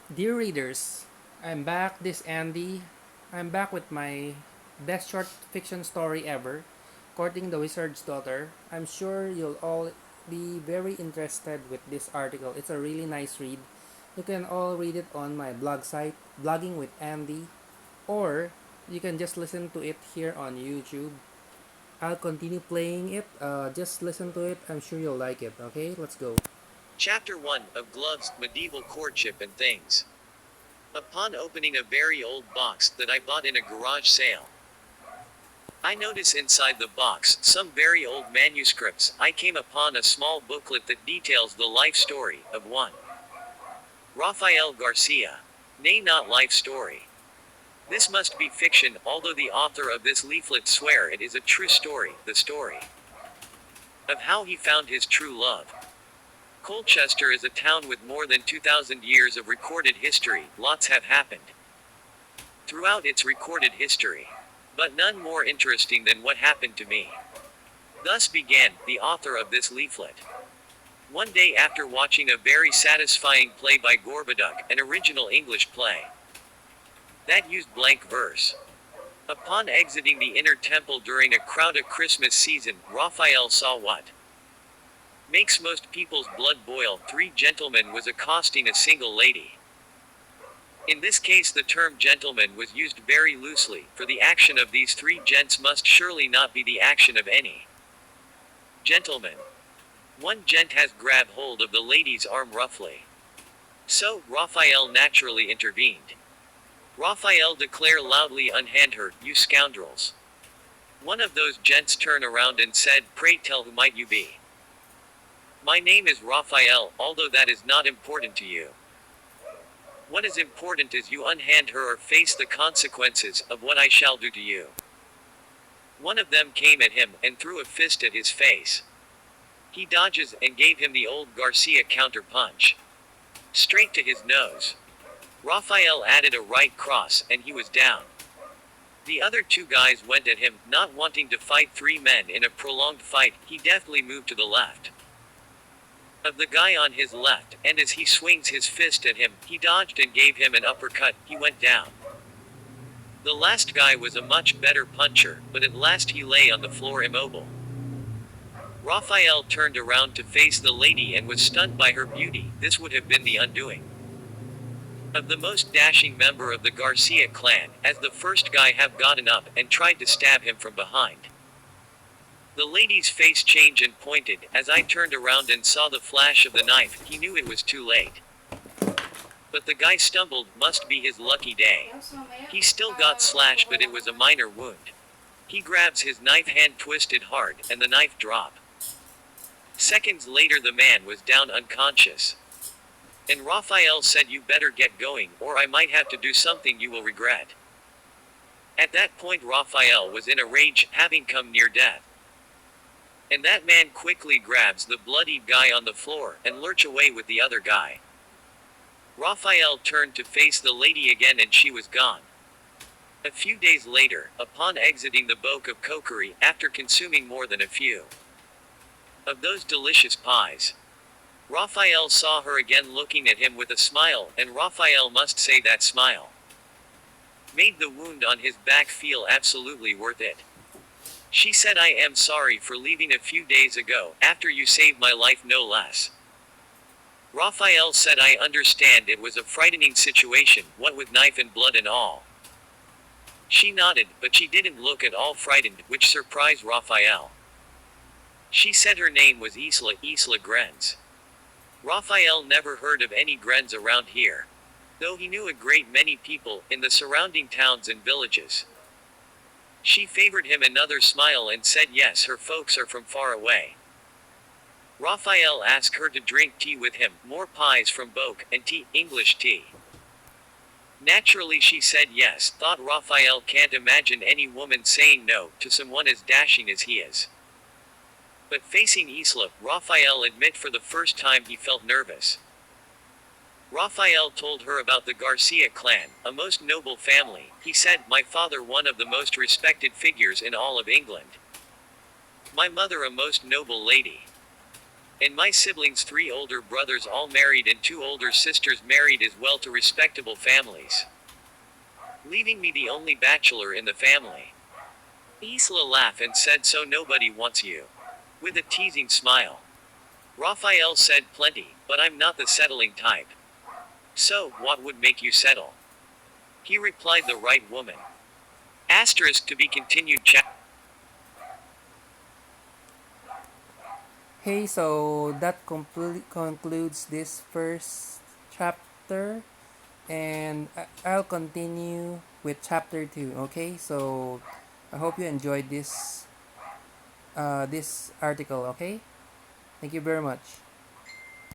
Dear readers, I'm back. This Andy. I'm back with my best short fiction story ever, Courting the Wizard's Daughter. I'm sure you'll all be very interested with this article. It's a really nice read. You can all read it on my blog site, Blogging with Andy, or you can just listen to it here on YouTube. I'll continue playing it. Just listen to it. I'm sure you'll like it. Okay, let's go. Chapter 1 of Gloves, Medieval Courtship and Things. Upon opening a very old box that I bought in a garage sale, I notice inside the box some very old manuscripts. I came upon a small booklet that details the life story of one Rafael Garcia. Nay, not life story. This must be fiction, although the author of this leaflet swear it is a true story, the story of how he found his true love. Colchester is a town with more than 2,000 years of recorded history. Lots have happened throughout its recorded history, but none more interesting than what happened to me. Thus began the author of this leaflet. One day, after watching a very satisfying play by Gorboduc, an original English play that used blank verse. Upon exiting the inner temple during a crowded Christmas season, Raphael saw what makes most people's blood boil. Three gentlemen was accosting a single lady. In this case, the term gentleman was used very loosely, for the action of these three gents must surely not be the action of any gentleman. One gent has grabbed hold of the lady's arm roughly. So, Raphael naturally intervened. Raphael declared loudly, "Unhand her, you scoundrels." One of those gents turned around and said, "Pray tell, who might you be?" "My name is Raphael, although that is not important to you. What is important is you unhand her or face the consequences of what I shall do to you." One of them came at him and threw a fist at his face. He dodges and gave him the old Garcia counter punch. Straight to his nose. Raphael added a right cross and he was down. The other two guys went at him, not wanting to fight three men in a prolonged fight. He deftly moved to the left of the guy on his left, and as he swings his fist at him, he dodged and gave him an uppercut. He went down. The last guy was a much better puncher, but at last he lay on the floor immobile. Raphael turned around to face the lady and was stunned by her beauty. This would have been the undoing of the most dashing member of the Garcia clan, as the first guy have gotten up and tried to stab him from behind. The lady's face changed and pointed. As I turned around and saw the flash of the knife, he knew it was too late. But the guy stumbled, must be his lucky day. He still got slashed, but it was a minor wound. He grabs his knife, hand twisted hard, and the knife dropped. Seconds later the man was down unconscious. And Raphael said, "You better get going, or I might have to do something you will regret." At that point Raphael was in a rage, having come near death. And that man quickly grabs the bloodied guy on the floor, and lurch away with the other guy. Raphael turned to face the lady again and she was gone. A few days later, upon exiting the Boke of Cokery, after consuming more than a few of those delicious pies, Raphael saw her again looking at him with a smile, and Raphael must say that smile made the wound on his back feel absolutely worth it. She said, "I am sorry for leaving a few days ago, after you saved my life no less." Raphael said, "I understand it was a frightening situation, what with knife and blood and all." She nodded, but she didn't look at all frightened, which surprised Raphael. She said her name was Isla Grenz. Raphael never heard of any Grenz around here, though he knew a great many people in the surrounding towns and villages. She favored him another smile and said yes, her folks are from far away. Raphael asked her to drink tea with him, more pies from Boke, and tea, English tea. Naturally she said yes. Thought Raphael can't imagine any woman saying no to someone as dashing as he is. But facing Isla, Raphael admit for the first time he felt nervous. Raphael told her about the Garcia clan, a most noble family. He said, "My father one of the most respected figures in all of England. My mother a most noble lady. And my siblings, 3 older brothers all married and 2 older sisters married as well to respectable families. Leaving me the only bachelor in the family. Isla laughed and said, so nobody wants you. With a teasing smile. Raphael said, plenty, but I'm not the settling type. So, what would make you settle? He replied, the right woman. Asterisk to be continued. Hey, so that concludes this first chapter, and I'll continue with chapter 2. Okay, so I hope you enjoyed this article. Okay, thank you very much.